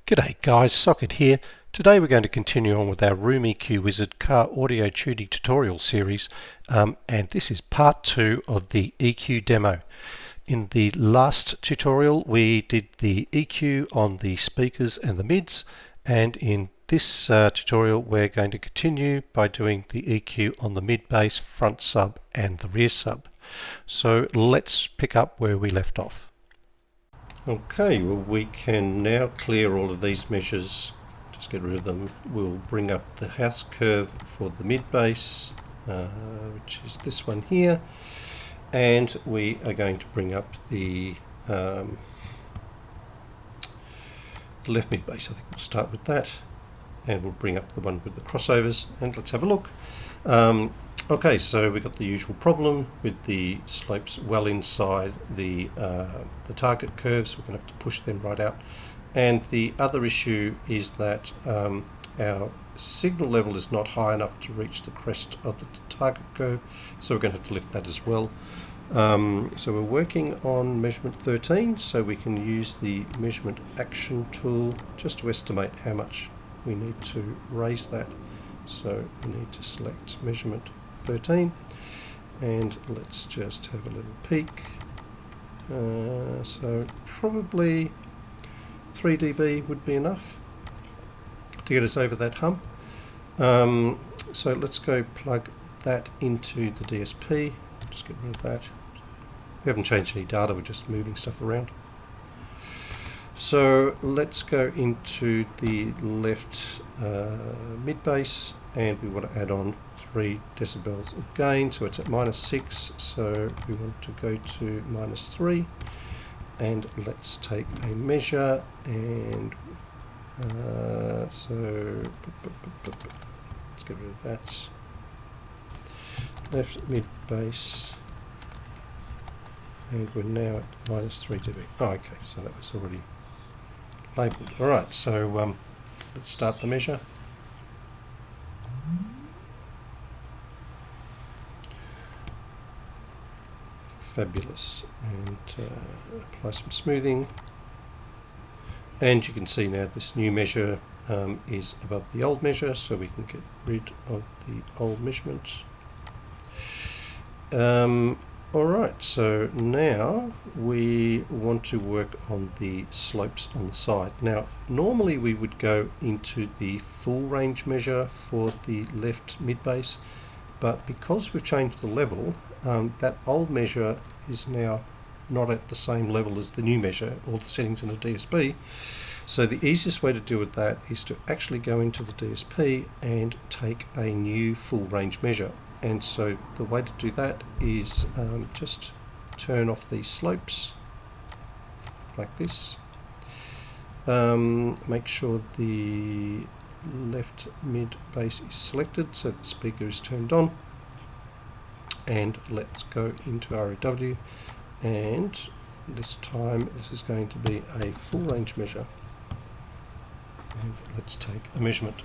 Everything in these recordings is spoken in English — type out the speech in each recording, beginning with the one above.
G'day guys, Socket here. Today we're going to continue on with our Room EQ Wizard car audio tuning tutorial series, and this is part 2 of the EQ demo. In the last tutorial we did the EQ on the speakers and the mids, and in this tutorial we're going to continue by doing the EQ on the mid bass, front sub and the rear sub. So let's pick up where we left off. Okay, well we can now clear all of these measures, just get rid of them. We'll bring up the house curve for the mid bass, which is this one here, and we are going to bring up the left mid bass. I think we'll start with that, and we'll bring up the one with the crossovers, and let's have a look. Okay, so we've got the usual problem with the slopes well inside the target curves. We're going to have to push them right out. And the other issue is that our signal level is not high enough to reach the crest of the target curve, so we're going to have to lift that as well. So we're working on measurement 13, so we can use the measurement action tool just to estimate how much we need to raise that. So we need to select measurement 13, and let's just have a little peek. So probably 3 dB would be enough to get us over that hump. So let's go plug that into the DSP. Just get rid of that. We haven't changed any data, we're just moving stuff around. So let's go into the left mid bass, and we want to add on 3 decibels of gain, so it's at -6, so we want to go to -3, and let's take a measure, and so let's get rid of that. Left mid bass, and we're now at -3 dB. Oh, okay, so that was already labelled. Alright, so let's start the measure. Fabulous, and apply some smoothing, and you can see now this new measure is above the old measure, so we can get rid of the old measurement. Alright, so now we want to work on the slopes on the side. Now normally we would go into the full range measure for the left mid bass, but because we've changed the level, that old measure is now not at the same level as the new measure, or the settings in the DSP. So the easiest way to deal with that is to actually go into the DSP and take a new full range measure. And so the way to do that is just turn off these slopes like this. Make sure the left mid bass is selected so the speaker is turned on, and let's go into REW, and this time this is going to be a full range measure, and let's take a measurement.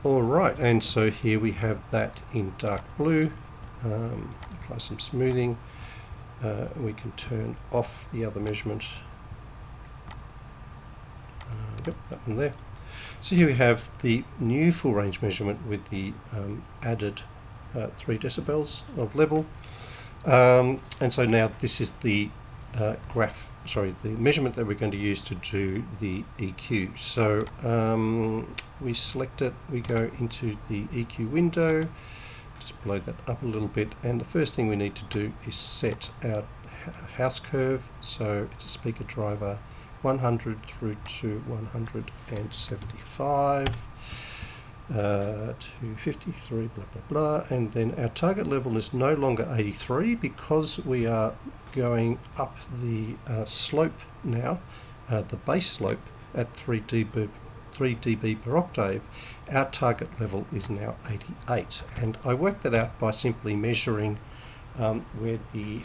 Alright, and so here we have that in dark blue. Apply some smoothing. We can turn off the other measurement. Yep, that one there. So here we have the new full range measurement with the added 3 decibels of level. And so now this is the the measurement that we're going to use to do the EQ. So we select it, we go into the EQ window, just blow that up a little bit, and the first thing we need to do is set our house curve. So it's a speaker driver 100 through to 175 to 53, blah blah blah, and then our target level is no longer 83 because we are going up the slope now, the bass slope at 3 dB per octave. Our target level is now 88, and I worked that out by simply measuring where the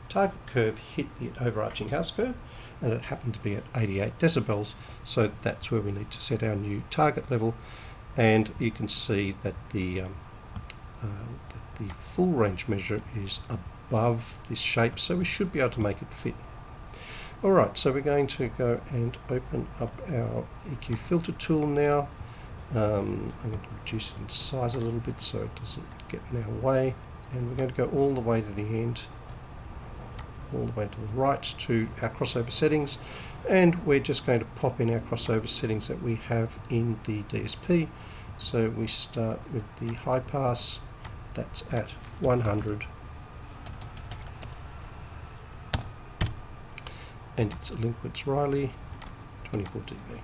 target curve hit the overarching house curve, and it happened to be at 88 decibels, so that's where we need to set our new target level. And you can see that the the full range measure is above this shape, so we should be able to make it fit. Alright, so we're going to go and open up our EQ filter tool now. I'm going to reduce it in size a little bit so it doesn't get in our way, and we're going to go all the way to the end, all the way to the right to our crossover settings, and we're just going to pop in our crossover settings that we have in the DSP. So we start with the high pass, that's at 100, and it's a Linkwitz-Riley 24 dB.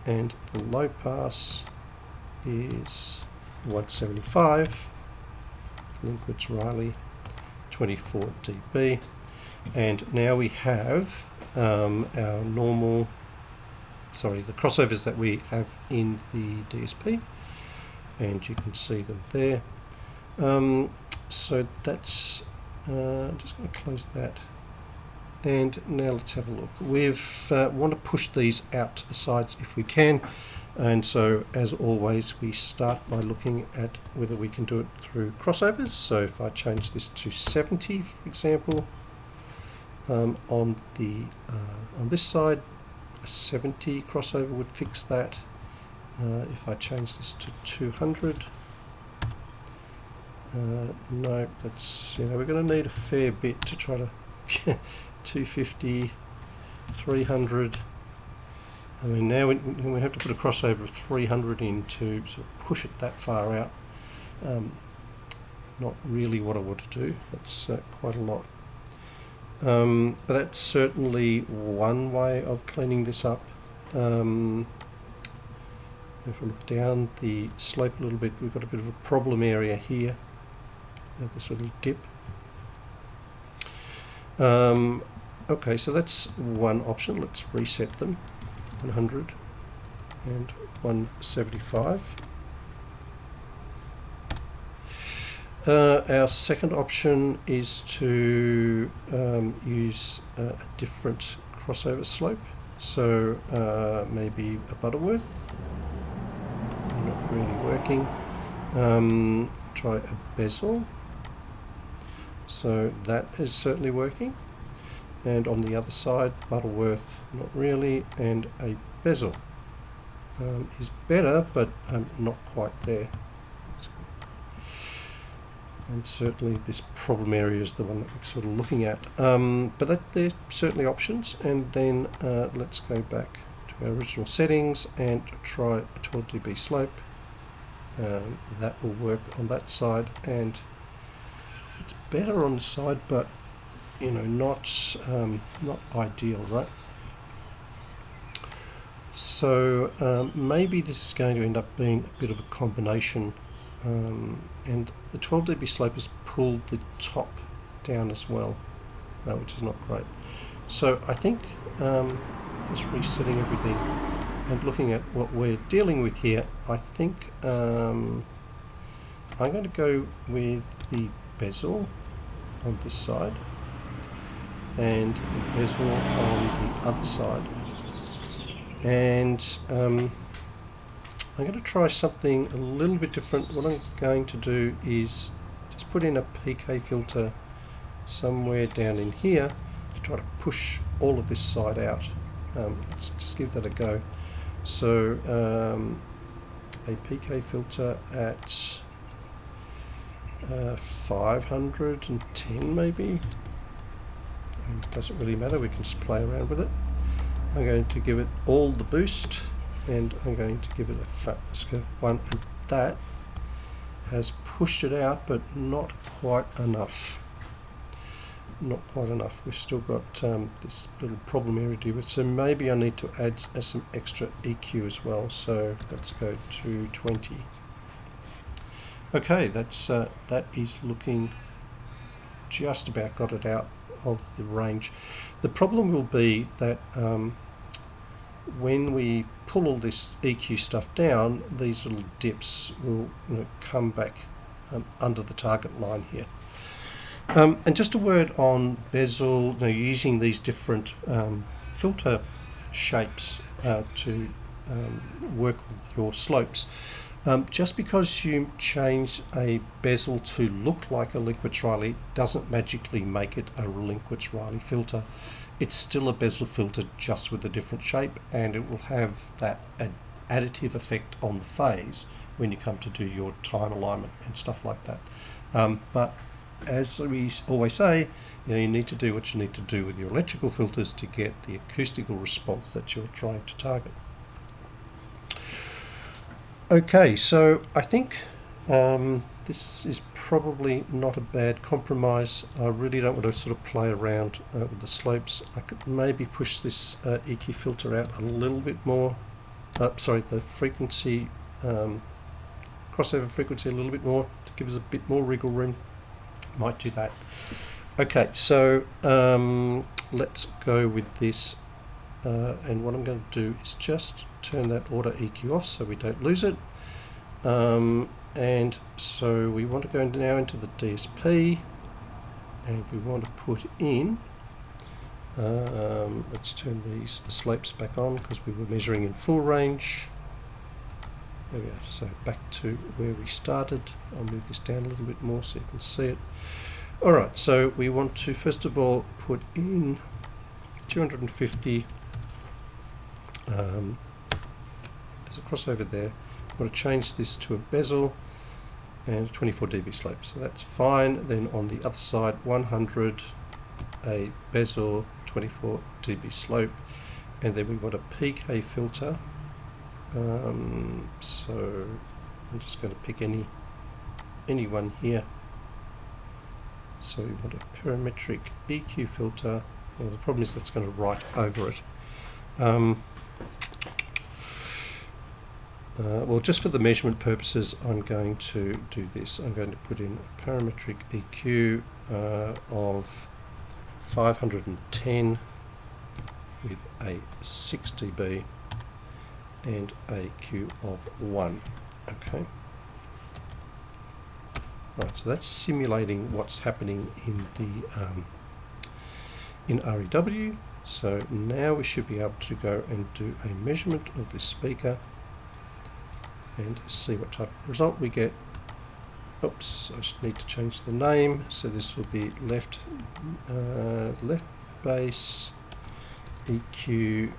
And the low pass is 175, Linkwitz-Riley 24 dB. And now we have our normal, the crossovers that we have in the DSP, and you can see them there. So that's, just going to close that. And now let's have a look. We've want to push these out to the sides if we can, and so as always we start by looking at whether we can do it through crossovers. So if I change this to 70, for example, on this side, a 70 crossover would fix that. If I change this to 200, no, that's, we're going to need a fair bit to try to 250, 300. I mean, now we have to put a crossover of 300 in to sort of push it that far out. Not really what I want to do. That's quite a lot. But that's certainly one way of cleaning this up. If we look down the slope a little bit, we've got a bit of a problem area here. This little dip. Okay, so that's one option. Let's reset them, 100 and 175. Our second option is to use a different crossover slope. So maybe a Butterworth, not really working. Try a bezel. So that is certainly working. And on the other side, Butterworth, not really, and a bezel is better, but not quite there. And certainly this problem area is the one that we're sort of looking at. But they're certainly options. And then let's go back to our original settings and try a 12 dB slope. That will work on that side, and it's better on the side, but not ideal, right? So maybe this is going to end up being a bit of a combination, and the 12 dB slope has pulled the top down as well, which is not great. So I think just resetting everything and looking at what we're dealing with here, I think I'm going to go with the bezel on this side and the bezel on the other side, and I'm going to try something a little bit different. What I'm going to do is just put in a PK filter somewhere down in here to try to push all of this side out. Let's just give that a go. So a PK filter at 510 maybe. It doesn't really matter, we can just play around with it. I'm going to give it all the boost, and I'm going to give it a fatness curve 1, and that has pushed it out, but not quite enough. Not quite enough. We've still got this little problem area to deal with, so maybe I need to add some extra EQ as well. So let's go to 20. Okay, that is looking just about got it out of the range. The problem will be that when we pull all this EQ stuff down, these little dips will come back under the target line here. And just a word on bezel, using these different filter shapes to work with your slopes. Just because you change a bezel to look like a Linkwitz-Riley doesn't magically make it a Linkwitz-Riley filter. It's still a bezel filter, just with a different shape, and it will have that additive effect on the phase when you come to do your time alignment and stuff like that. But as we always say, you need to do what you need to do with your electrical filters to get the acoustical response that you're trying to target. Okay, so I think this is probably not a bad compromise. I really don't want to sort of play around with the slopes. I could maybe push this EQ filter out a little bit more. The frequency, crossover frequency a little bit more to give us a bit more wriggle room. Might do that. Okay, so let's go with this. And what I'm going to do is just turn that auto EQ off so we don't lose it. And so we want to go now into the DSP, and we want to put in, let's turn these slopes back on because we were measuring in full range. There we are, so back to where we started. I'll move this down a little bit more so you can see it. Alright, so we want to first of all put in 250 there's a crossover there. I'm going to change this to a bezel and 24 dB slope, so that's fine. Then on the other side, 100, a bezel, 24 dB slope, and then we want a PK filter. So I'm just going to pick any one here. So we want a parametric EQ filter. Well, the problem is that's going to write over it. Well, just for the measurement purposes, I'm going to do this. I'm going to put in a parametric EQ of 510 with a 6 dB and a Q of 1. Okay. Right, so that's simulating what's happening in the in REW. So now we should be able to go and do a measurement of this speaker and see what type of result we get. Oops, I just need to change the name. So this will be left bass EQ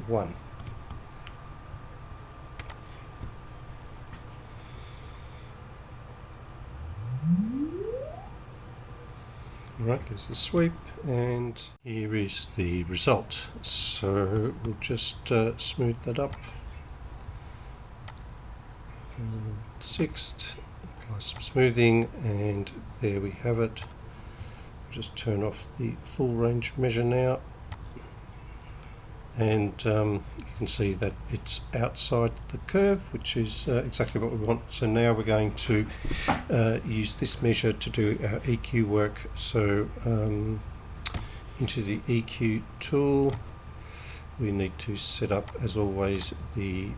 1. Right, there's the sweep, and here is the result. So we'll just smooth that up. Sixth, apply some smoothing, and there we have it. Just turn off the full range measure now, and you can see that it's outside the curve, which is exactly what we want. So now we're going to use this measure to do our EQ work. So into the EQ tool, we need to set up, as always, the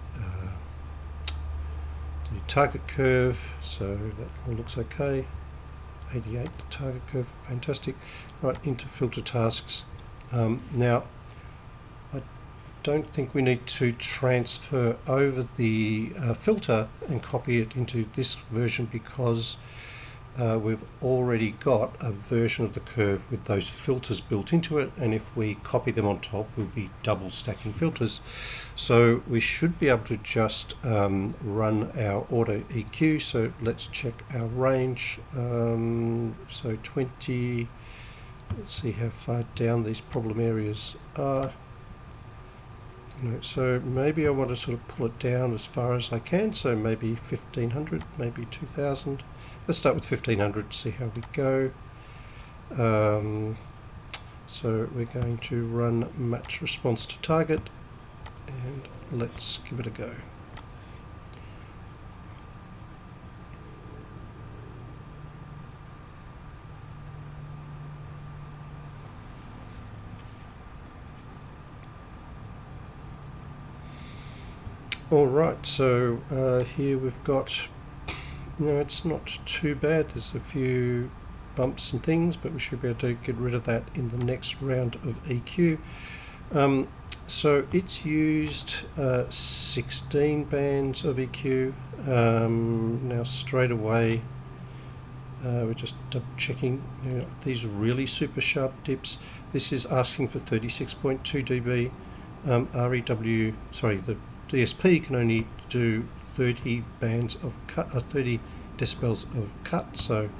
target curve. So that all looks okay. 88, the target curve, fantastic. Right, into filter tasks. Now, I don't think we need to transfer over the filter and copy it into this version, because we've already got a version of the curve with those filters built into it, and if we copy them on top, we'll be double stacking filters. So we should be able to just run our auto EQ. So let's check our range. So 20, let's see how far down these problem areas are. So maybe I want to sort of pull it down as far as I can, so maybe 1500, maybe 2000. Let's start with 1500, see how we go. So we're going to run match response to target, and let's give it a go. Alright, so here we've got, it's not too bad. There's a few bumps and things, but we should be able to get rid of that in the next round of EQ. So it's used 16 bands of EQ. Now straight away, we're just double checking, these really super sharp dips. This is asking for 36.2 dB. REW, sorry, the DSP can only do 30 bands of cut, 30 decibels of cut, so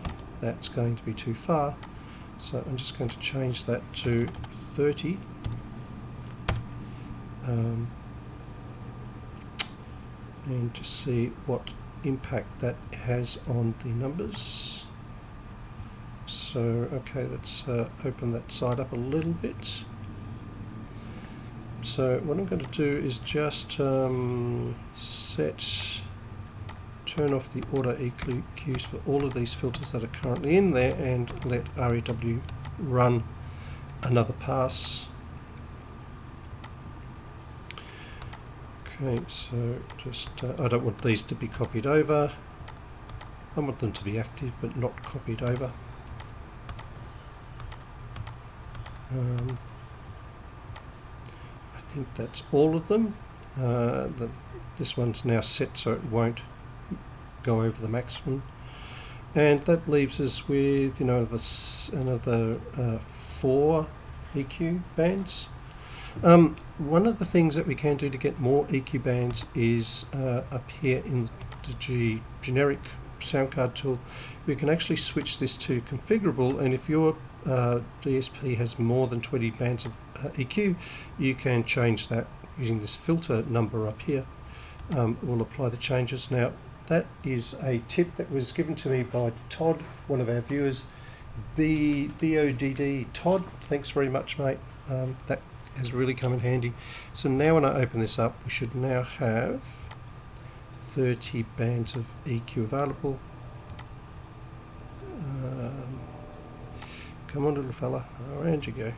that's going to be too far. So I'm just going to change that to 30. And to see what impact that has on the numbers. So okay, let's open that side up a little bit. So what I'm going to do is just turn off the auto EQs for all of these filters that are currently in there and let REW run another pass. Okay, so just I don't want these to be copied over. I want them to be active but not copied over. I think that's all of them. This one's now set so it won't go over the maximum, and that leaves us with another 4 EQ bands. One of the things that we can do to get more EQ bands is up here in the generic sound card tool. We can actually switch this to configurable, and if your DSP has more than 20 bands of EQ, you can change that using this filter number up here. We'll apply the changes. Now that is a tip that was given to me by Todd, one of our viewers. BODD Todd, thanks very much, mate. That has really come in handy. So now when I open this up, we should now have 30 bands of EQ available. Come on, little fella, around you go.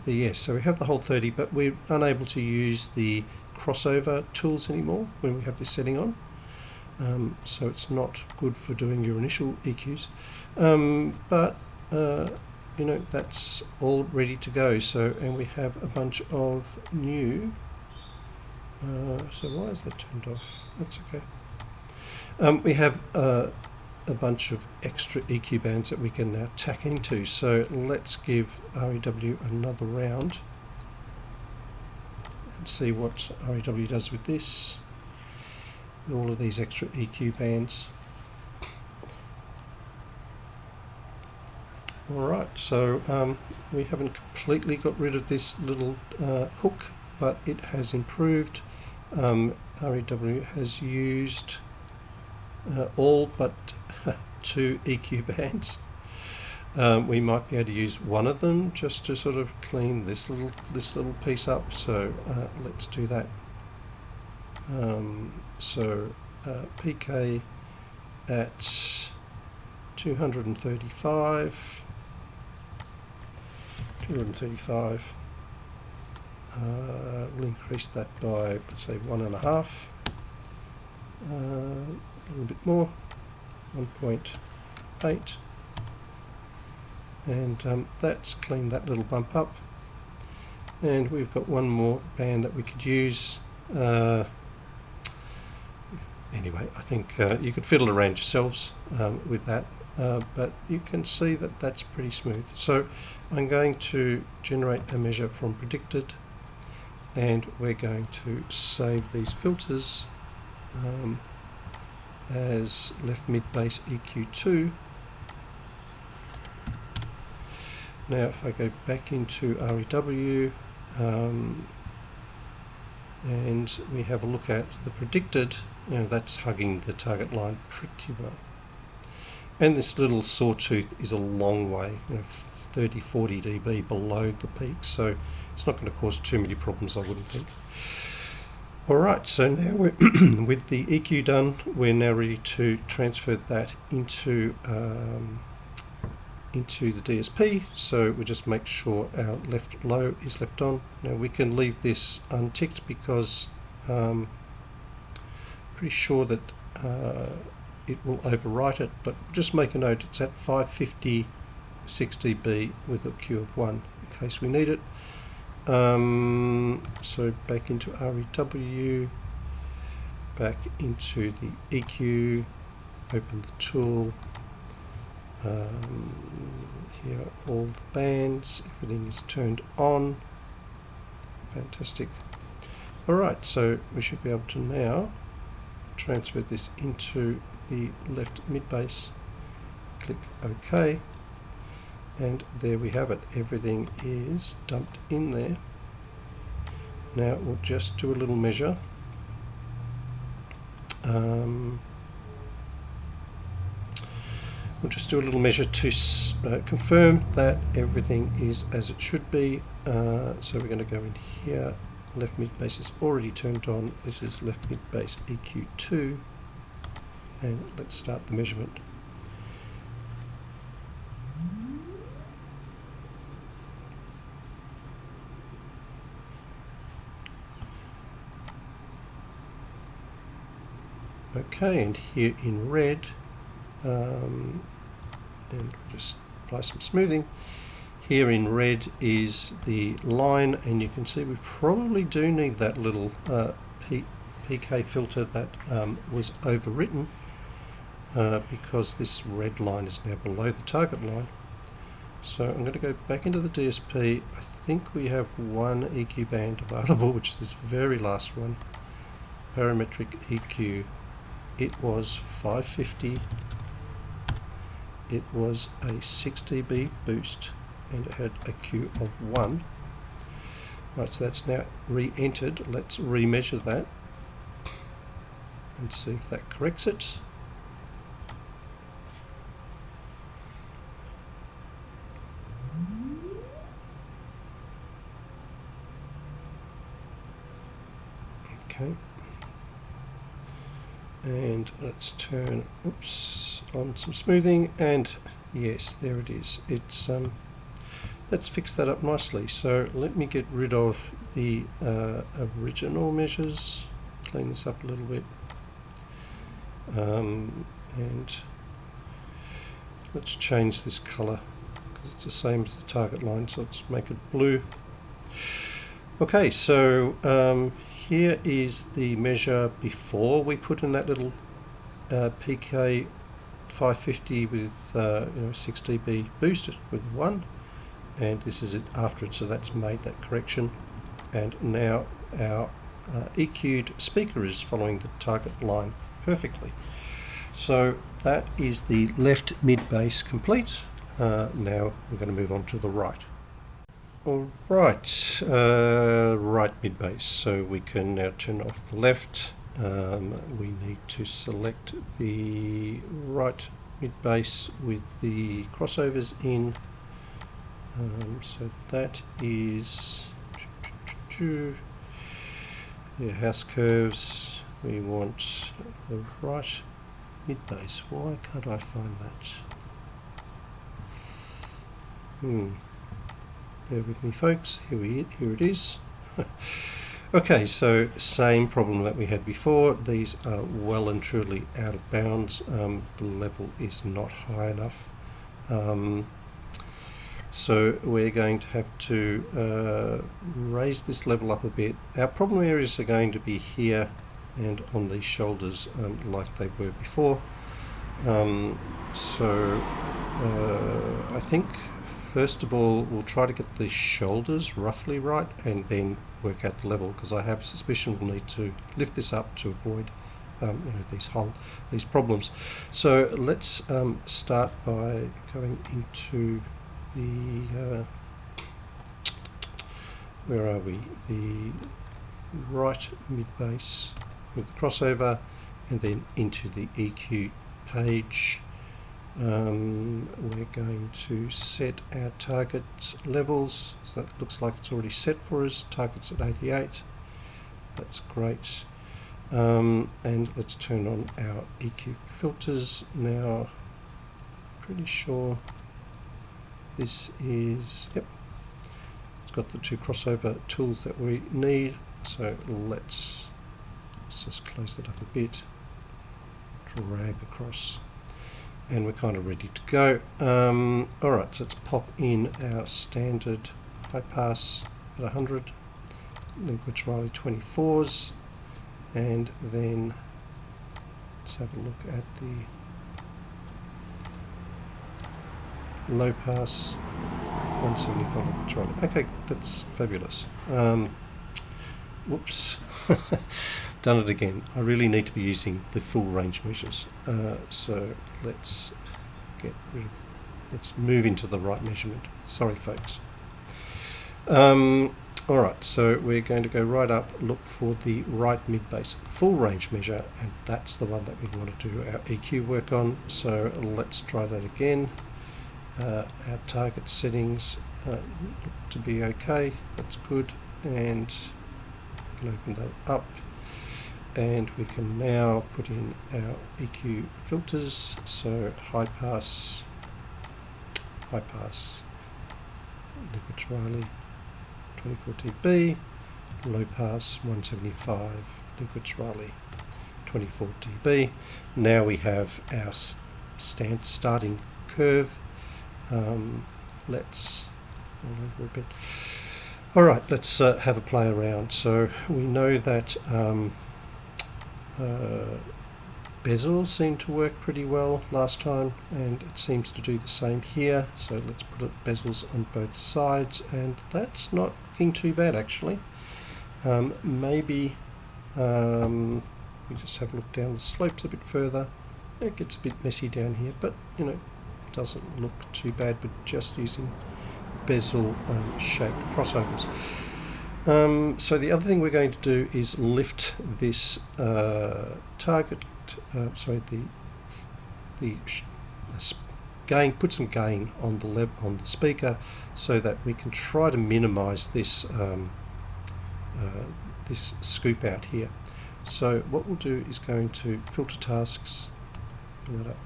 Yes, so we have the whole 30, but we're unable to use the crossover tools anymore when we have this setting on. So it's not good for doing your initial EQs. But that's all ready to go. So, and we have a bunch of new. So why is that turned off? That's okay. We have a bunch of extra EQ bands that we can now tack into. So let's give REW another round and see what REW does with this. All of these extra EQ bands. Alright, so we haven't completely got rid of this little hook, but it has improved. REW has used all but 2 EQ bands. We might be able to use one of them just to sort of clean this little piece up. So let's do that. PK at 235. We'll increase that by, let's say, 1.5. A little bit more, 1.8. And that's cleaned that little bump up. And we've got one more band that we could use. Anyway, I think you could fiddle around yourselves with that, but you can see that that's pretty smooth. So I'm going to generate a measure from predicted, and we're going to save these filters as left mid bass EQ2. Now if I go back into REW and we have a look at the predicted, that's hugging the target line pretty well. And this little sawtooth is a long way, 30-40 dB below the peak, so it's not going to cause too many problems, I wouldn't think. Alright, so now we're with the EQ done, we're now ready to transfer that into the DSP. So we just make sure our left low is left on. Now we can leave this unticked because pretty sure that it will overwrite it, but just make a note it's at 556 dB with a Q of 1. case we need it. So back into REW, back into the EQ, open the tool. Here are all the bands, everything is turned on. Fantastic. Alright, so we should be able to now transfer this into the left mid bass. Click OK, and there we have it. Everything is dumped in there. Now we'll just do a little measure. We'll just do a little measure to confirm that everything is as it should be. So we're going to go in here. Left mid bass is already turned on. This is left mid bass EQ2, and let's start the measurement. Okay, and here in red, and we'll just apply some smoothing. Here in red is the line, and you can see we probably do need that little PK filter that was overwritten because this red line is now below the target line. So I'm going to go back into the DSP. I think we have one EQ band available, which is this very last one, parametric EQ. It was 550. It was a 6 dB boost, and it had a Q of 1. Right, so that's now re-entered. Let's re-measure that and see if that corrects it. Okay. And let's turn on some smoothing, and yes, there it is. It's let's fix that up nicely. So let me get rid of the original measures, clean this up a little bit, and let's change this color because it's the same as the target line, so let's make it blue. Okay, so here is the measure before we put in that little PK 550 with 6 dB boosted with 1, and this is it after it, so that's made that correction, and now our EQ'd speaker is following the target line perfectly. So that is the left mid bass complete. Now we're going to move on to the right. Alright, right mid bass, so we can now turn off the left. We need to select the right mid bass with the crossovers in. So that is the house curves. We want the right mid bass. Why can't I find that? Bear with me, folks. Here it is. Okay, so same problem that we had before. These are well and truly out of bounds. The level is not high enough. So we're going to have to raise this level up a bit. Our problem areas are going to be here and on these shoulders like they were before. I think first of all we'll try to get the shoulders roughly right and then work out the level, because I have a suspicion we'll need to lift this up to avoid these problems. So let's start by going into the where are we? The right mid bass with the crossover, and then into the EQ page. We're going to set our target levels, so that looks like it's already set for us. Target's at 88. That's great. And let's turn on our EQ filters now. Pretty sure this is, yep, it's got the two crossover tools that we need. So let's just close that up a bit, drag across, and we're kind of ready to go. Alright, so let's pop in our standard high pass at 100, Linkwitz-Riley 24s, and then let's have a look at the low pass 175 Linkwitz-Riley. Okay, that's fabulous. Whoops, done it again. I really need to be using the full range measures. So let's let's move into the right measurement. Sorry, folks. Alright, so we're going to go right up, look for the right mid-bass full range measure, and that's the one that we want to do our EQ work on. So let's try that again. Our target settings look to be okay, that's good, and we can open that up, and we can now put in our EQ filters. So high pass, Linkwitz-Riley 24 dB, low pass 175 Linkwitz-Riley 24 dB. Now we have our starting curve. Let's over a bit. All right, let's have a play around. So we know that bezels seem to work pretty well last time, and it seems to do the same here. So let's put bezels on both sides, and that's not looking too bad actually. Maybe we just have a look down the slopes a bit further. It gets a bit messy down here, but you know, it doesn't look too bad with just using bezel shaped crossovers. So the other thing we're going to do is lift this target, the gain, put some gain on the speaker, so that we can try to minimize this this scoop out here. So what we'll do is going to filter tasks, bring that up,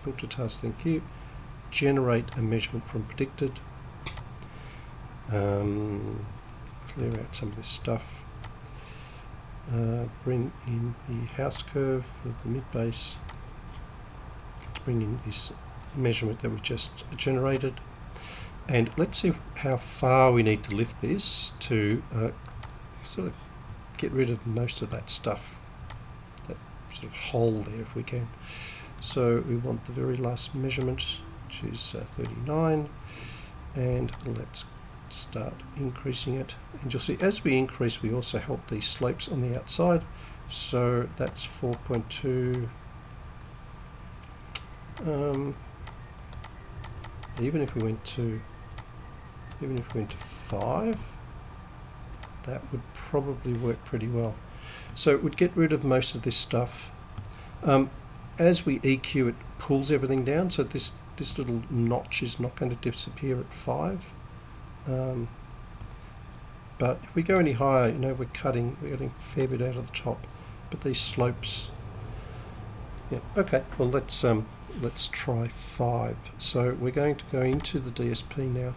filter task, thank you, generate a measurement from predicted, clear out some of this stuff, bring in the house curve for the mid-bass, bring in this measurement that we just generated, and let's see how far we need to lift this to sort of get rid of most of that stuff, that sort of hole there if we can. So we want the very last measurement, which is 39, and let's start increasing it. And you'll see as we increase, we also help these slopes on the outside. So that's 4.2. Even if we went to 5, that would probably work pretty well. So it would get rid of most of this stuff. As we EQ, it pulls everything down, so this little notch is not going to disappear at 5. But if we go any higher, you know, we're getting a fair bit out of the top. But these slopes, yeah, okay. Well, let's try 5. So we're going to go into the DSP now.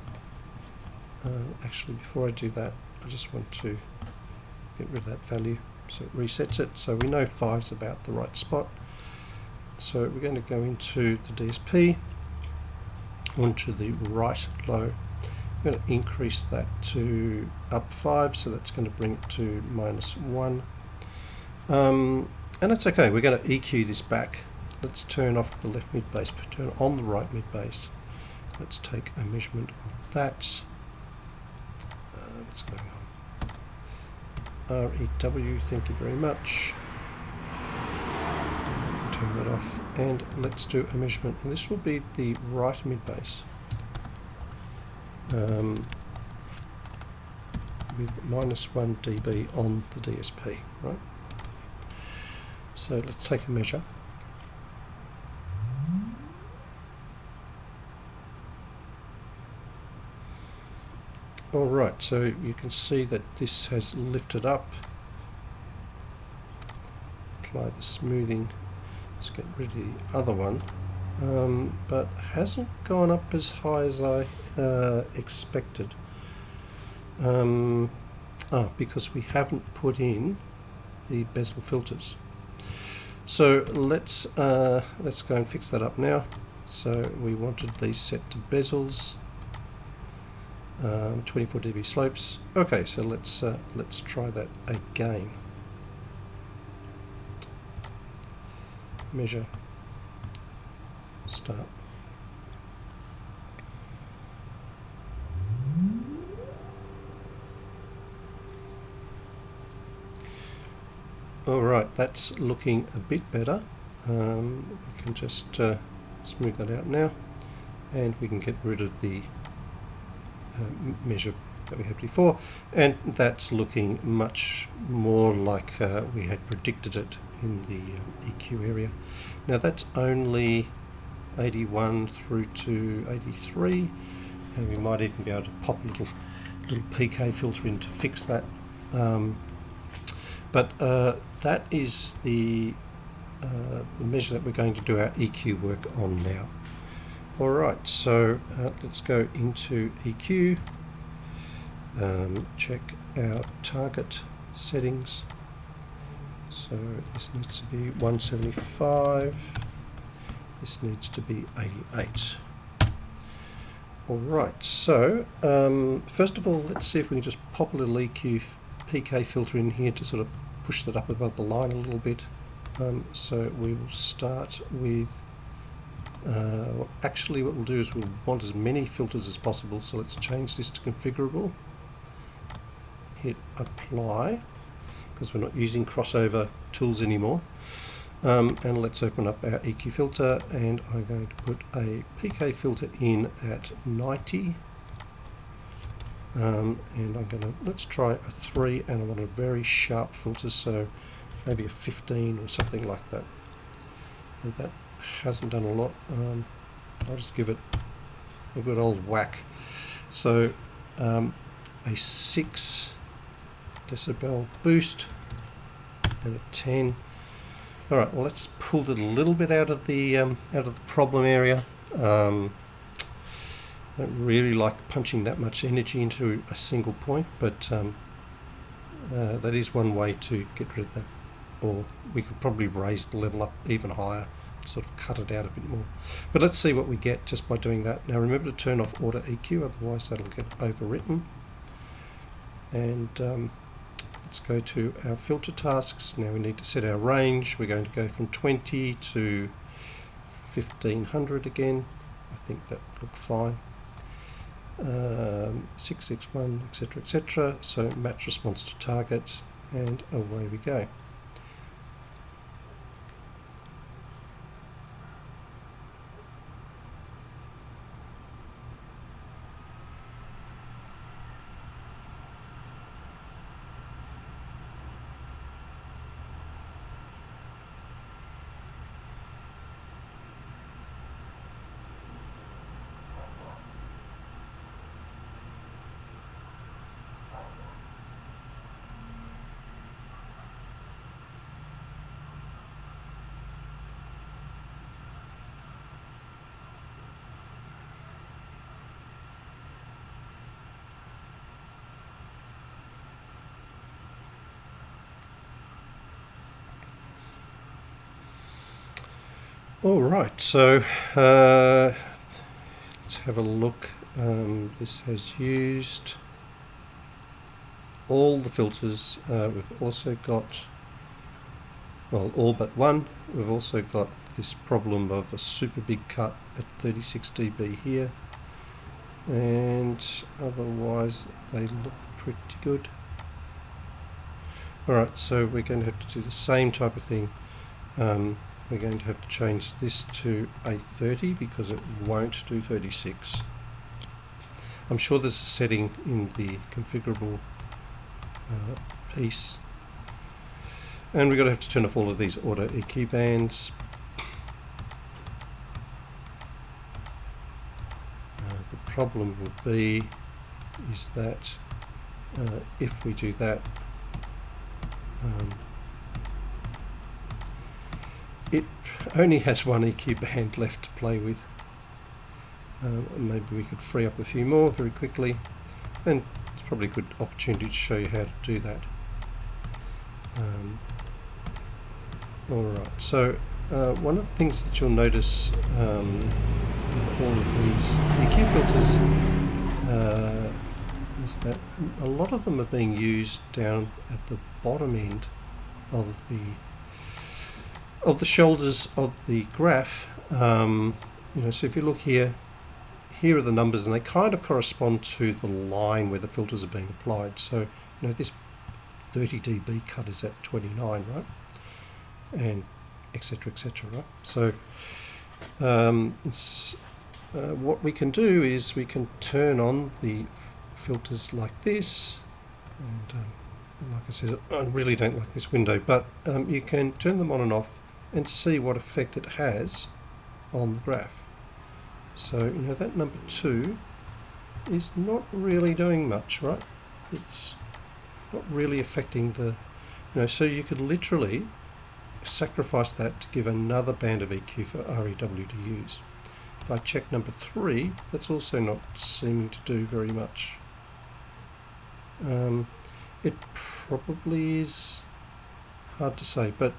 Actually, before I do that, I just want to get rid of that value, so it resets it. So we know 5's about the right spot. So we're going to go into the DSP, onto the right low. I'm going to increase that to up 5, so that's going to bring it to -1. And it's okay, we're going to EQ this back. Let's turn off the left mid bass, turn on the right mid bass. Let's take a measurement of that. What's going on? REW, thank you very much. Turn that off, and let's do a measurement, and this will be the right mid bass with -1 dB on the DSP, right? So let's take a measure. Alright, so you can see that this has lifted up. Apply the smoothing. Let's get rid of the other one, but hasn't gone up as high as I expected. Because we haven't put in the bezel filters. So let's go and fix that up now. So we wanted these set to bezels. 24 dB slopes. Okay, so let's try that again. Measure, start. Alright, that's looking a bit better. We can just smooth that out now, and we can get rid of the measure that we had before, and that's looking much more like we had predicted it in the EQ area. Now that's only 81 through to 83, and we might even be able to pop a little PK filter in to fix that. But that is the measure that we're going to do our EQ work on now. Alright, so let's go into EQ, check our target settings. So this needs to be 175, this needs to be 88. Alright, so first of all, let's see if we can just pop a little EQ PK filter in here to sort of push that up above the line a little bit. So we will start with, actually what we'll do is we'll want as many filters as possible, so let's change this to configurable, hit apply, because we're not using crossover tools anymore, and let's open up our EQ filter, and I'm going to put a PK filter in at 90, and I'm going to, let's try a 3, and I want a very sharp filter, so maybe a 15 or something like that. And that hasn't done a lot. I'll just give it a good old whack. So a 6 decibel boost and a 10. All right, well, let's pull it a little bit out of the problem area. I don't really like punching that much energy into a single point, but that is one way to get rid of that. Or we could probably raise the level up even higher, sort of cut it out a bit more. But let's see what we get just by doing that. Now remember to turn off auto EQ, otherwise that'll get overwritten. And let's go to our filter tasks. Now we need to set our range. We're going to go from 20 to 1500 again. I think that looks fine. 661, etc., etc. So match response to target, and away we go. All right, so let's have a look. This has used all the filters. We've also got, well, all but one. We've also got this problem of a super big cut at 36 dB here, and otherwise they look pretty good. All right, so we're going to have to do the same type of thing. We're going to have to change this to a 30 because it won't do 36. I'm sure there's a setting in the configurable piece. And we're going to have to turn off all of these auto EQ bands. The problem will be is that if we do that, it only has one EQ band left to play with. Maybe we could free up a few more very quickly, and it's probably a good opportunity to show you how to do that. Alright, so one of the things that you'll notice with all of these EQ filters is that a lot of them are being used down at the bottom end of the shoulders of the graph. So if you look here, here are the numbers, and they kind of correspond to the line where the filters are being applied. So this 30 dB cut is at 29, right? And etc. right? So what we can do is we can turn on the filters like this, and like I said, I really don't like this window, but you can turn them on and off and see what effect it has on the graph. So that number 2 is not really doing much, right? It's not really affecting the, so you could literally sacrifice that to give another band of EQ for REW to use. If I check number 3, that's also not seeming to do very much. It probably is hard to say, but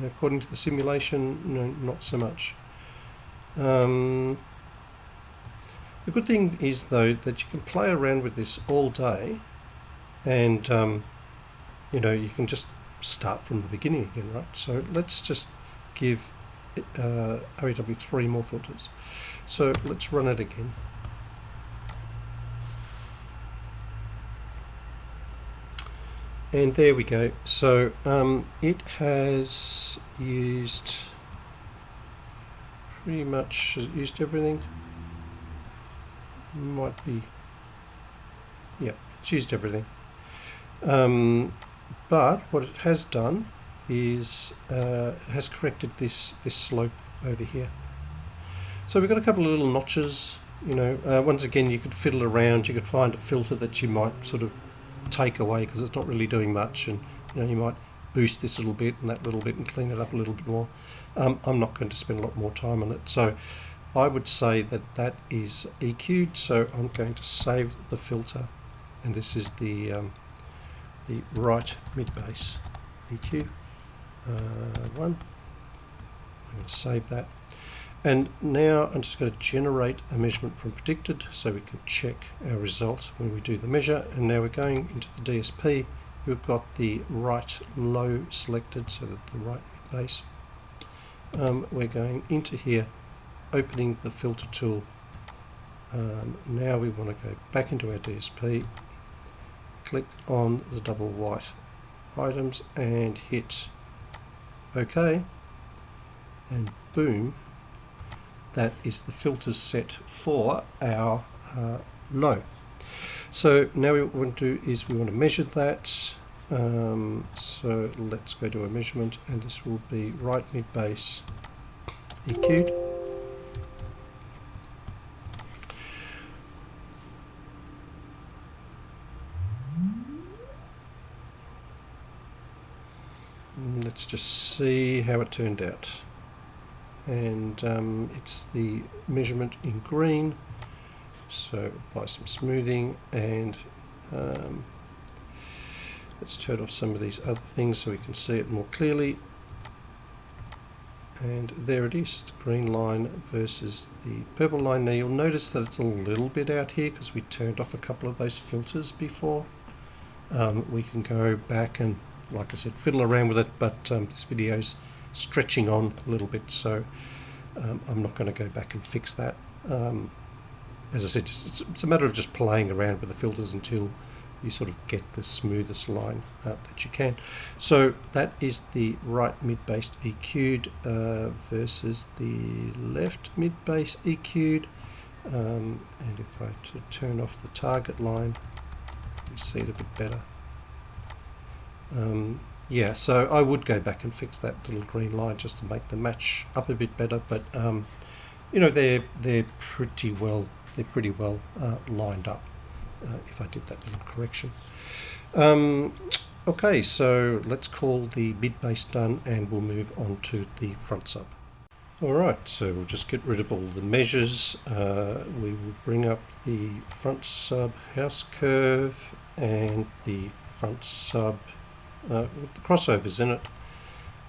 according to the simulation, not so much. The good thing is, though, that you can play around with this all day, and you can just start from the beginning again, right? So let's just give REW 3 more filters. So let's run it again. And there we go. So it has used pretty much everything. Might be, yeah, it's used everything. But what it has done is it has corrected this slope over here. So we've got a couple of little notches. Once again, you could fiddle around. You could find a filter that you might sort of take away because it's not really doing much, and you might boost this little bit and that little bit and clean it up a little bit more. I'm not going to spend a lot more time on it, so I would say that is EQ'd. So I'm going to save the filter, and this is the right mid-bass EQ one. I'm going to save that, and now I'm just going to generate a measurement from predicted so we can check our result when we do the measure. And now we're going into the DSP. We've got the right low selected, so that the right mid-bass. We're going into here, opening the filter tool. Now we want to go back into our DSP, click on the double white items and hit OK, and boom, that is the filters set for our low. So now what we want to do is we want to measure that. So let's go to a measurement, and this will be right mid-bass EQ'd. Let's just see how it turned out. And it's the measurement in green, so apply some smoothing, and let's turn off some of these other things so we can see it more clearly. And there it is, the green line versus the purple line. Now you'll notice that it's a little bit out here because we turned off a couple of those filters before. We can go back and, like I said, fiddle around with it, but this video's stretching on a little bit, so I'm not going to go back and fix that. As I said, it's a matter of just playing around with the filters until you sort of get the smoothest line that you can. So that is the right mid-bass EQ'd versus the left mid-bass EQ'd. And if I turn off the target line, you see it a bit better. Yeah, so I would go back and fix that little green line just to make the match up a bit better, but they're pretty well lined up if I did that little correction. Okay, so let's call the mid-bass done, and we'll move on to the front sub. Alright, so we'll just get rid of all the measures. We will bring up the front sub house curve and the front sub with the crossovers in it,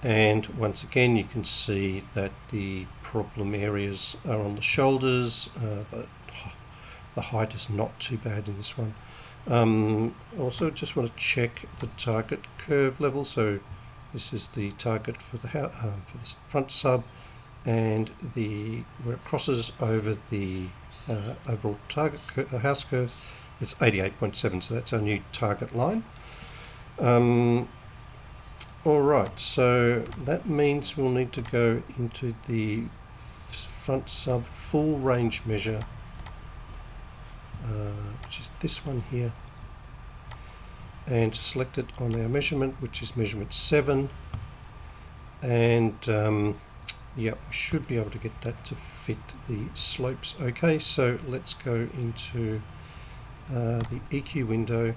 and once again you can see that the problem areas are on the shoulders. The height is not too bad in this one. Also just want to check the target curve level. So this is the target for the front sub, and where it crosses over the overall target house curve, it's 88.7, so that's our new target line. Alright, so that means we'll need to go into the front sub full range measure, which is this one here, and select it on our measurement, which is measurement 7, and yeah, we should be able to get that to fit the slopes okay. So let's go into the EQ window,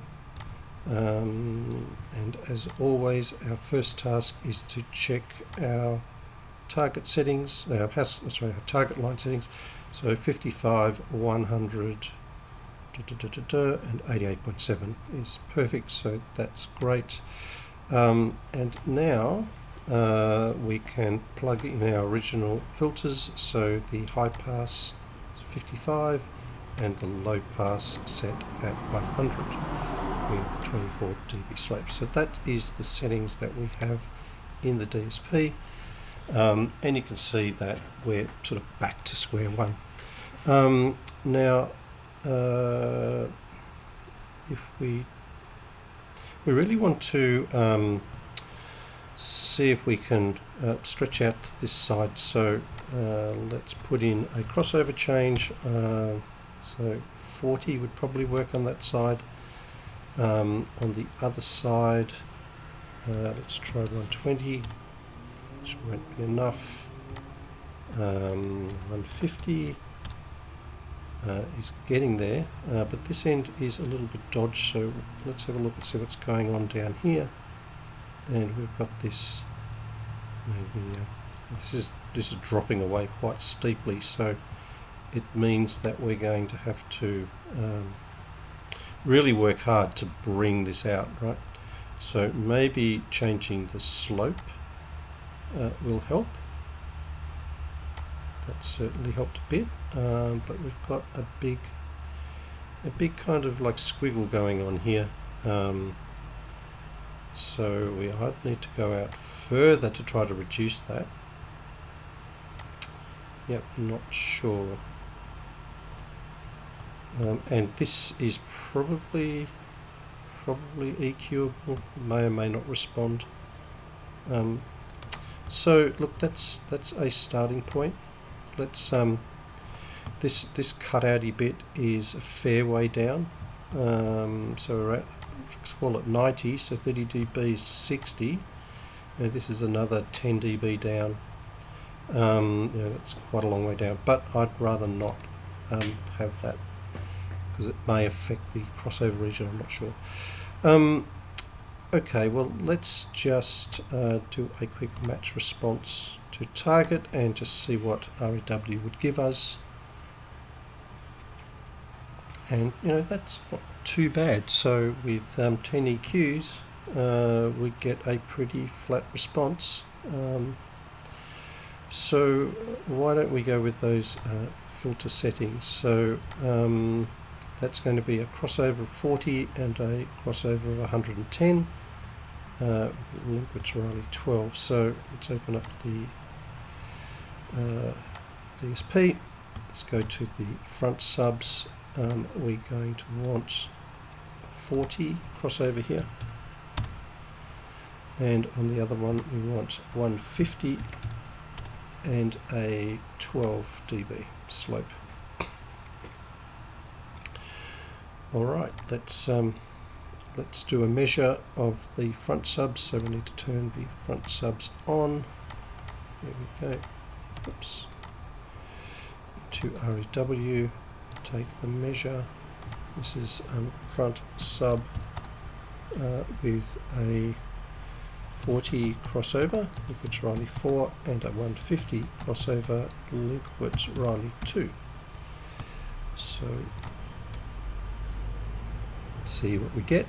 and as always our first task is to check our target settings, our target line settings. So 55, 100, and 88.7 is perfect, so that's great. And now we can plug in our original filters, so the high pass 55 and the low pass set at 100 with 24 dB slope. So that is the settings that we have in the DSP, and you can see that we're sort of back to square one. Now if we really want to see if we can stretch out to this side, so let's put in a crossover change, so 40 would probably work on that side. On the other side, let's try 120, which won't be enough. 150 is getting there, but this end is a little bit dodged, so let's have a look and see what's going on down here. And we've got this, maybe this is dropping away quite steeply, so it means that we're going to have to really work hard to bring this out, right? So maybe changing the slope will help. That certainly helped a bit, but we've got a big kind of like squiggle going on here. So we either need to go out further to try to reduce that. Yep, not sure. And this is probably EQable, may or may not respond. So look, that's a starting point. Let's this cutouty bit is a fair way down. So we're at, let's call it 90, so 30 dB is 60, and this is another 10 dB down. That's quite a long way down, but I'd rather not have that, because it may affect the crossover region, I'm not sure. Okay, well, let's just do a quick match response to target and just see what REW would give us. And that's not too bad. So with 10 EQs, we get a pretty flat response. So why don't we go with those filter settings? So that's going to be a crossover of 40 and a crossover of 110. Linkage Riley 12. So let's open up the DSP. Let's go to the front subs. We're going to want 40 crossover here, and on the other one we want 150 and a 12 dB slope. Alright, let's do a measure of the front subs. So we need to turn the front subs on. There we go. Oops. To REW, take the measure. This is front sub with a 40 crossover, Linkage Riley 4, and a 150 crossover, Linkage Riley 2. So see what we get.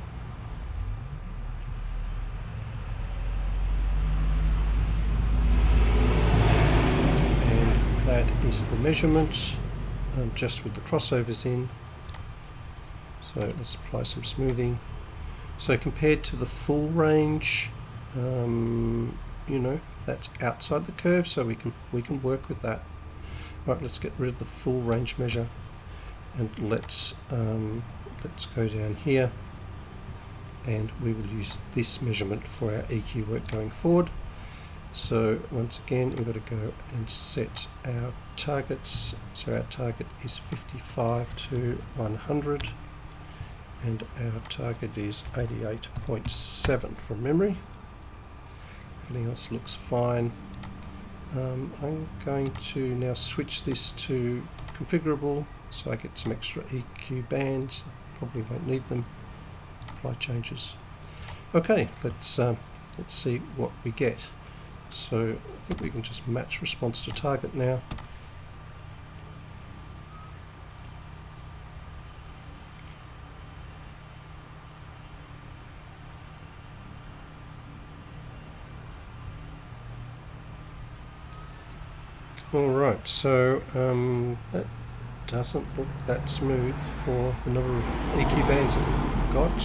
And that is the measurement, just with the crossovers in. So let's apply some smoothing. So compared to the full range, you know, that's outside the curve, so we can work with that. Right, let's get rid of the full range measure, and let's go down here, and we will use this measurement for our EQ work going forward. So once again, we've got to go and set our targets. So our target is 55 to 100, and our target is 88.7 from memory. Everything else looks fine. I'm going to now switch this to configurable, so I get some extra EQ bands. Probably won't need them. Apply changes. Okay, let's see what we get. So I think we can just match response to target now. Alright, so that doesn't look that smooth for the number of EQ bands that we've got.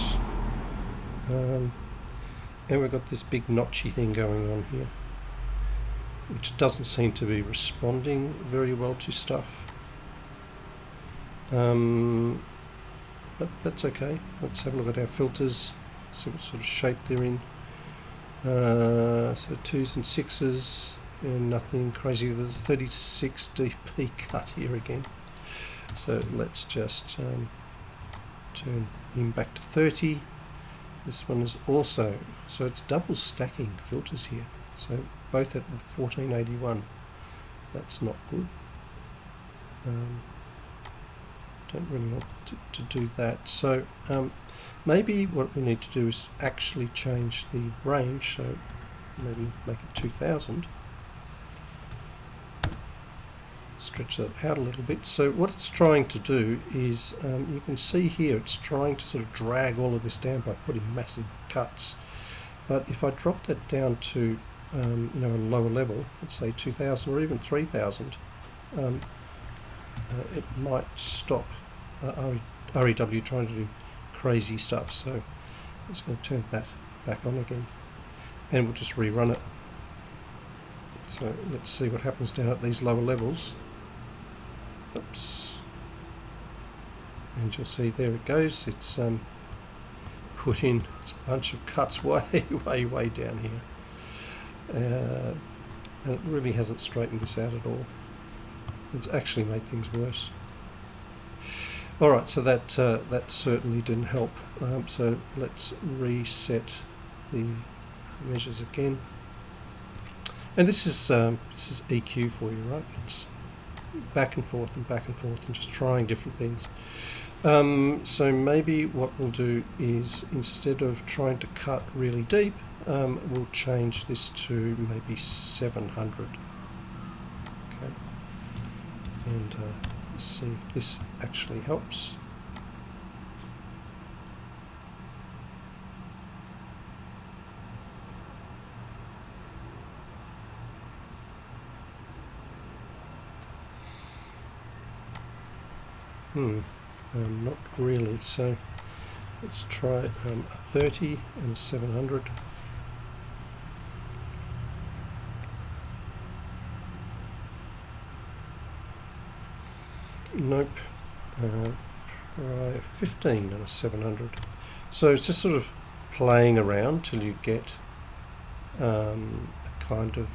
And we've got this big notchy thing going on here, which doesn't seem to be responding very well to stuff. But that's okay. Let's have a look at our filters, see what sort of shape they're in. So 2s and 6s, and nothing crazy. There's a 36 dP cut here again. So let's just turn him back to 30. This one is also, so it's double stacking filters here. So both at 1481. That's not good. Don't really want to do that. So maybe what we need to do is actually change the range. So maybe make it 2000. Stretch that out a little bit. So what it's trying to do is, you can see here, it's trying to sort of drag all of this down by putting massive cuts. But if I drop that down to you know, a lower level, let's say 2000 or even 3000, it might stop REW trying to do crazy stuff. So it's going to turn that back on again, and we'll just rerun it. So let's see what happens down at these lower levels. Oops. And you'll see there it goes. It's put in a bunch of cuts way down here. And it really hasn't straightened this out at all. It's actually made things worse. Alright, so that certainly didn't help. So let's reset the measures again. And this is EQ for you, right? It's back and forth and just trying different things. So maybe what we'll do is, instead of trying to cut really deep, we'll change this to maybe 700. Okay, and see if this actually helps. Not really. So let's try a 30 and 700. Nope. Try 15 and a 700. So it's just sort of playing around till you get a kind of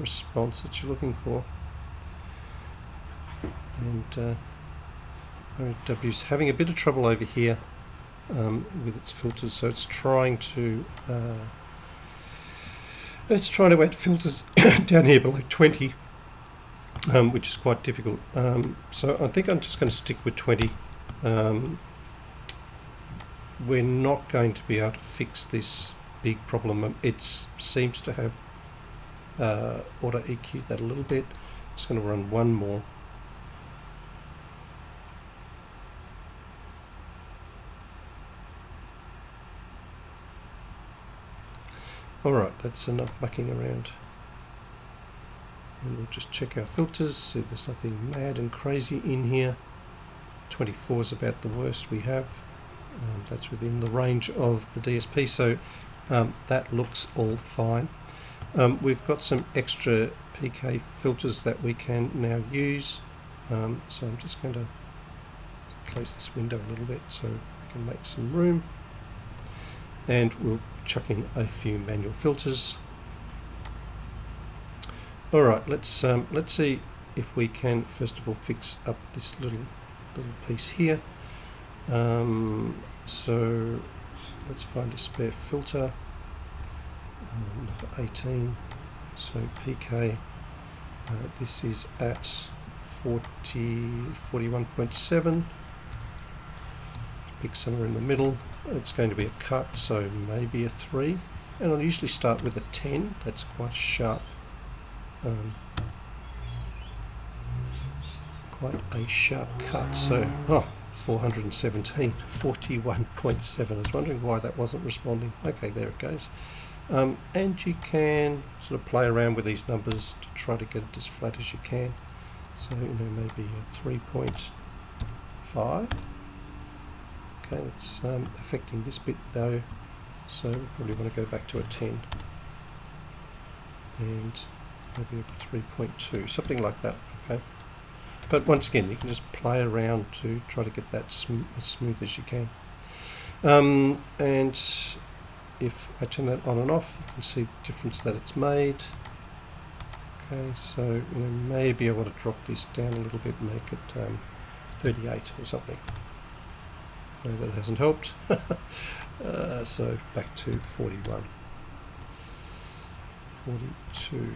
response that you're looking for. And REW's having a bit of trouble over here with its filters, so it's trying to add filters down here below 20, which is quite difficult. So I think I'm just going to stick with 20. We're not going to be able to fix this big problem. It seems to have auto EQ'd that a little bit. Just going to run one more. Alright, that's enough mucking around. And we'll just check our filters, see if there's nothing mad and crazy in here. 24 is about the worst we have. That's within the range of the DSP, so that looks all fine. We've got some extra PK filters that we can now use, so I'm just going to close this window a little bit so we can make some room, and we'll chuck in a few manual filters. Alright, let's see if we can first of all fix up this little piece here. So let's find a spare filter, number 18, so PK, this is at 41.7, pick somewhere in the middle. It's going to be a cut, so maybe a 3, and I'll usually start with a 10, that's quite sharp. Quite a sharp cut, so 417, 41.7. I was wondering why that wasn't responding. Okay, there it goes. And you can sort of play around with these numbers to try to get it as flat as you can. So, maybe a 3.5. Okay, it's affecting this bit though, so we probably want to go back to a 10. And maybe a 3.2, something like that, okay? But once again, you can just play around to try to get that as smooth as you can. And if I turn that on and off, you can see the difference that it's made. Okay, so maybe I want to drop this down a little bit, make it 38 or something. No, that hasn't helped. So back to 41. 42.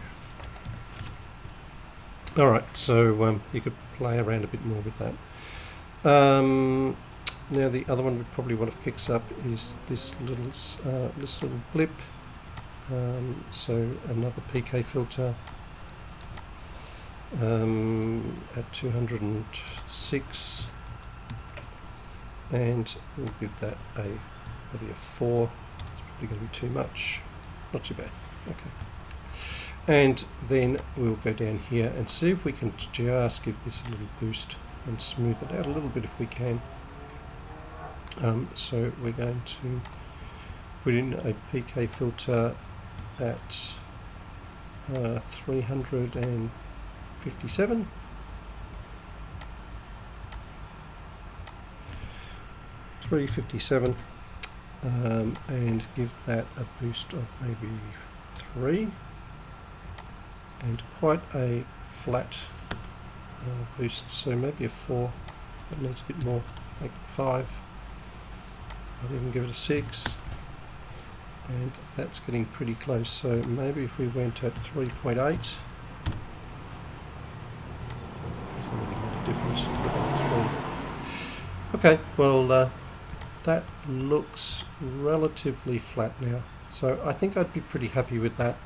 Alright, so you could play around a bit more with that. Now the other one we probably want to fix up is this little blip. So another PK filter at 206, and we'll give that maybe a 4. It's probably going to be too much. Not too bad. Okay. And then we'll go down here and see if we can just give this a little boost and smooth it out a little bit if we can. So we're going to put in a PK filter at 357. And give that a boost of maybe 3. And quite a flat boost, so maybe a 4. That needs a bit more, make it 5. I'll even give it a 6, and that's getting pretty close, so maybe if we went at 3.8, doesn't really make a difference. Okay, well that looks relatively flat now, so I think I'd be pretty happy with that.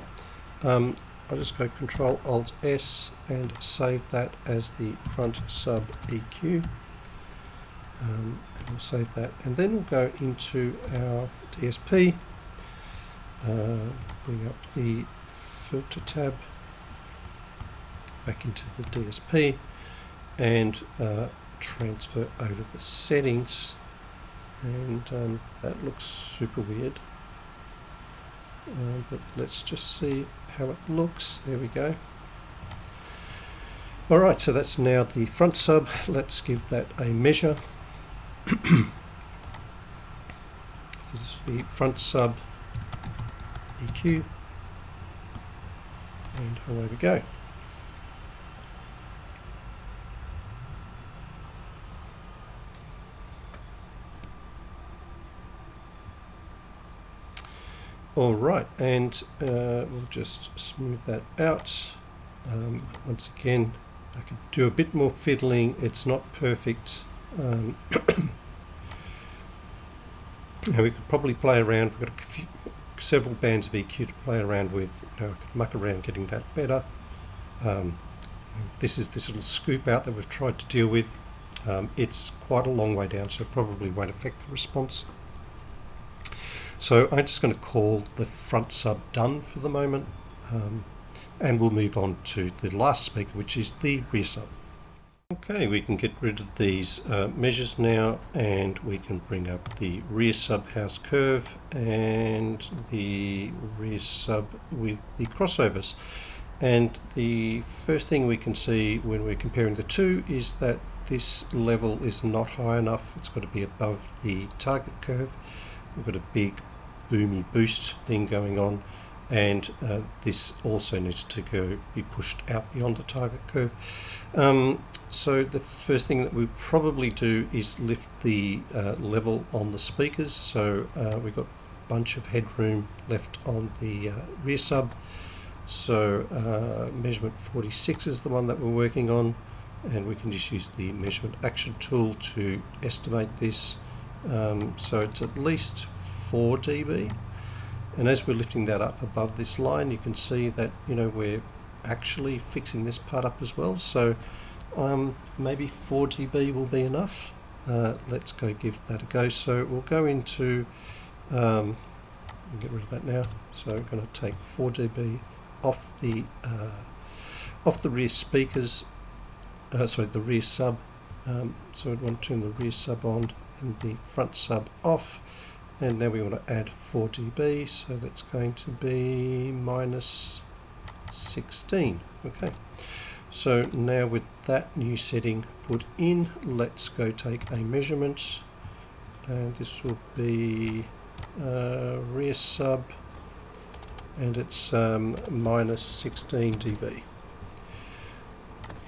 I'll just go Control Alt S and save that as the front sub EQ. And we'll save that, and then we'll go into our DSP, bring up the filter tab, back into the DSP, and transfer over the settings, and that looks super weird. But let's just see how it looks. There we go. Alright, so that's now the front sub. Let's give that a measure. So this is the front sub EQ, and away we go. Alright, and we'll just smooth that out. Once again, I could do a bit more fiddling. It's not perfect. Now we could probably play around. We've got several bands of EQ to play around with. I could muck around getting that better. This is this little scoop out that we've tried to deal with. It's quite a long way down, so it probably won't affect the response. So I'm just going to call the front sub done for the moment, and we'll move on to the last speaker, which is the rear sub. Okay, we can get rid of these measures now, and we can bring up the rear sub house curve and the rear sub with the crossovers. And the first thing we can see when we're comparing the two is that this level is not high enough. It's got to be above the target curve. We've got a big boomy boost thing going on, and this also needs to be pushed out beyond the target curve. So the first thing that we'll probably do is lift the level on the speakers. So we've got a bunch of headroom left on the rear sub. So measurement 46 is the one that we're working on, and we can just use the measurement action tool to estimate this. So it's at least 4 dB, and as we're lifting that up above this line, you can see that we're actually fixing this part up as well. So maybe 4 dB will be enough. Let's go give that a go. So we'll go into get rid of that now. So we're going to take 4 dB off the rear speakers, sorry, the rear sub. So we want to turn the rear sub on and the front sub off, and now we want to add 4 dB, so that's going to be minus 16. Okay, so now with that new setting put in, let's go take a measurement, and this will be rear sub, and it's minus 16 dB.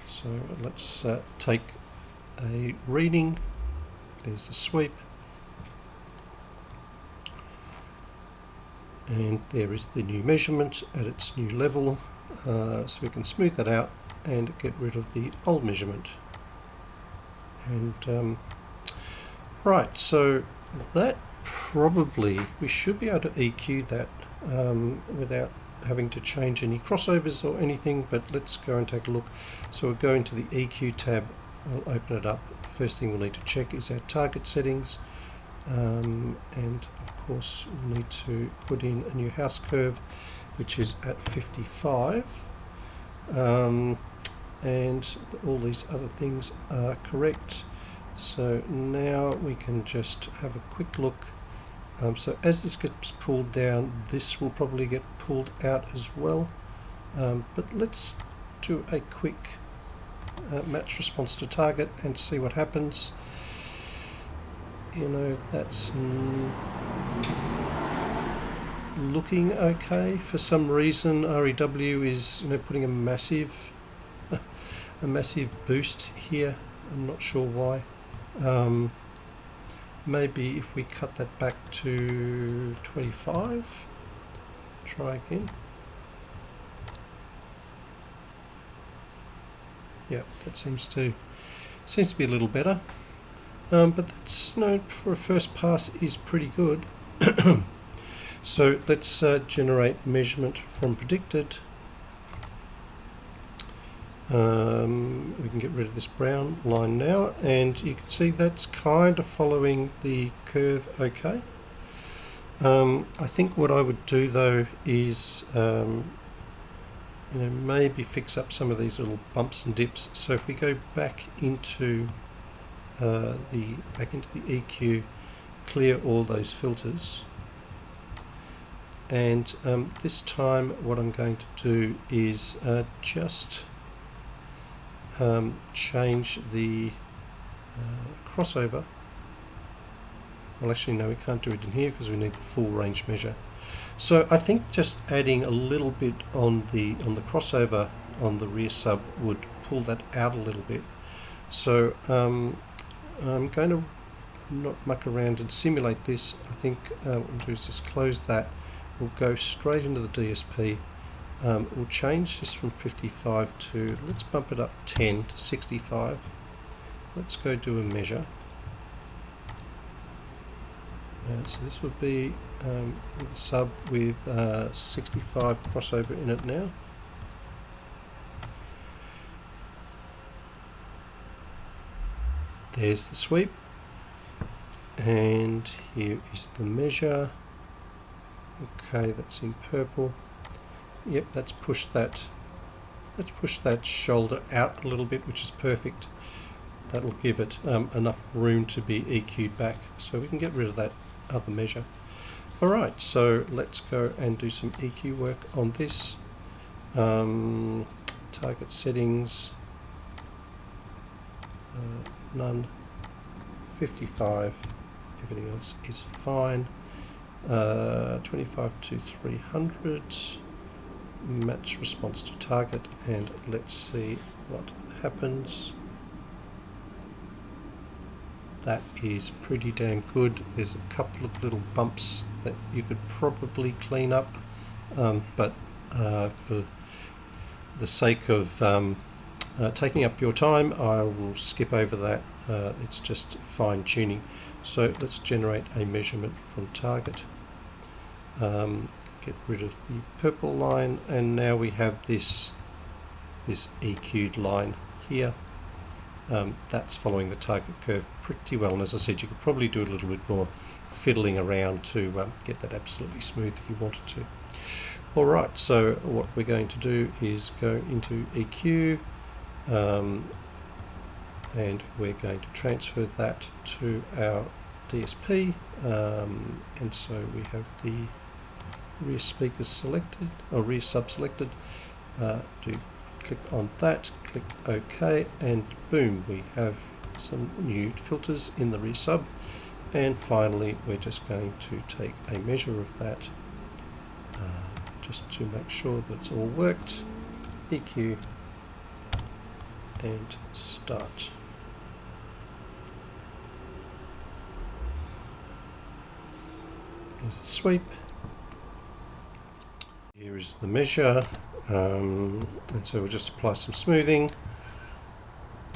So let's take a reading. There's the sweep, and there is the new measurement at its new level. So we can smooth that out and get rid of the old measurement. And right, so that probably, we should be able to EQ that without having to change any crossovers or anything, but let's go and take a look. So we'll go into the EQ tab, we'll open it up. First thing we'll need to check is our target settings, and of course we'll need to put in a new house curve which is at 55, and all these other things are correct. So now we can just have a quick look. So as this gets pulled down, this will probably get pulled out as well, but let's do a quick match response to target and see what happens. That's looking okay. For some reason REW is putting a massive boost here. I'm not sure why. Maybe if we cut that back to 25, try again. Yeah, that seems to be a little better, but that's for a first pass is pretty good. So let's generate measurement from predicted. We can get rid of this brown line now, and you can see that's kind of following the curve okay. I think what I would do though is maybe fix up some of these little bumps and dips. So if we go back into the EQ, clear all those filters, and this time what I'm going to do is just change the crossover. Well, actually no, we can't do it in here because we need the full range measure. So I think just adding a little bit on the crossover on the rear sub would pull that out a little bit. So I'm going to not muck around and simulate this. I think what we'll do is just close that. We'll go straight into the DSP. We'll change this from 55 to, let's bump it up 10 to 65. Let's go do a measure. So this would be with a sub with 65 crossover in it now. There's the sweep, and here is the measure. Okay, that's in purple. Yep, that's pushed that let's push that shoulder out a little bit, which is perfect. That'll give it enough room to be EQ'd back, so we can get rid of that other measure. Alright, so let's go and do some EQ work on this. Target settings, none, 55, everything else is fine. 25 to 300, match response to target, and let's see what happens. That is pretty damn good. There's a couple of little bumps that you could probably clean up, but for the sake of taking up your time, I will skip over that. It's just fine tuning. So let's generate a measurement from target. Get rid of the purple line, and now we have this EQ'd line here. That's following the target curve pretty well, and as I said, you could probably do a little bit more fiddling around to get that absolutely smooth if you wanted to. Alright, so what we're going to do is go into EQ, and we're going to transfer that to our DSP, and so we have the rear speakers selected, or rear sub selected. Do click on that, click OK, and boom, we have some new filters in the rear sub. And finally, we're just going to take a measure of that, just to make sure that it's all worked. EQ and start. Here's the sweep. Here is the measure, and so we'll just apply some smoothing,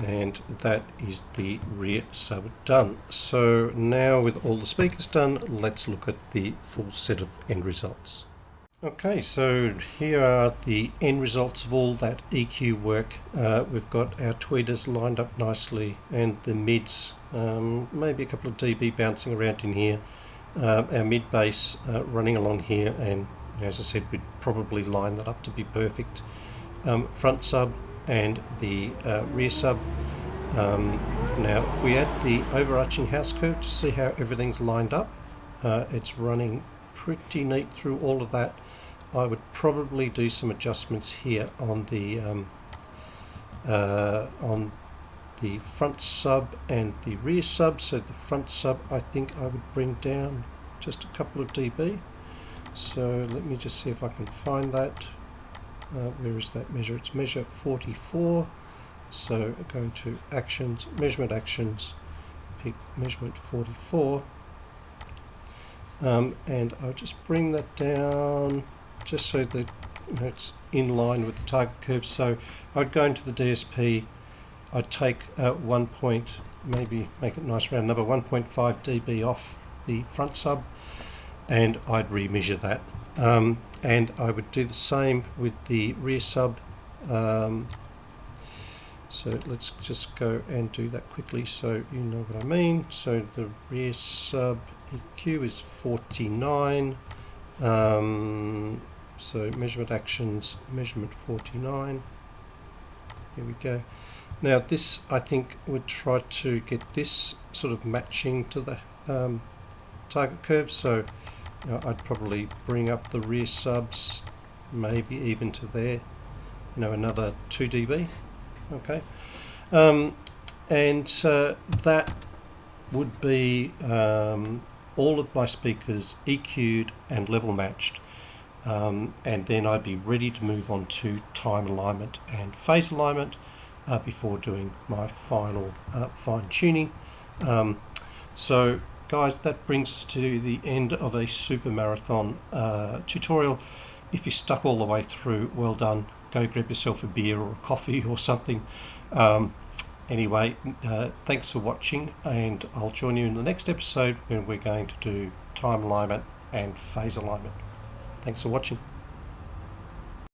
and that is the rear sub done. So now with all the speakers done, let's look at the full set of end results. Okay, so here are the end results of all that EQ work. We've got our tweeters lined up nicely, and the mids, maybe a couple of dB bouncing around in here. Our mid bass running along here, and as I said, we'd probably line that up to be perfect. Front sub and the rear sub. Now if we add the overarching house curve to see how everything's lined up, it's running pretty neat through all of that. I would probably do some adjustments here on the front sub and the rear sub. So the front sub, I think I would bring down just a couple of dB. So let me just see if I can find that. Where is that measure? It's measure 44. So going to actions, measurement actions, pick measurement 44, and I'll just bring that down just so that it's in line with the target curve. So I'd go into the DSP, I'd take maybe make it nice round number, 1.5 dB off the front sub, and I'd re-measure that. And I would do the same with the rear sub. So let's just go and do that quickly so you know what I mean. So the rear sub EQ is 49. So measurement actions, measurement 49. Here we go. Now this, I think, would try to get this sort of matching to the target curve. So I'd probably bring up the rear subs, maybe even to there, another 2 dB. Okay, and that would be all of my speakers EQ'd and level matched, and then I'd be ready to move on to time alignment and phase alignment before doing my final fine tuning. So guys, that brings us to the end of a super marathon tutorial. If you stuck all the way through, well done. Go grab yourself a beer or a coffee or something. Anyway, thanks for watching, and I'll join you in the next episode when we're going to do time alignment and phase alignment. Thanks for watching.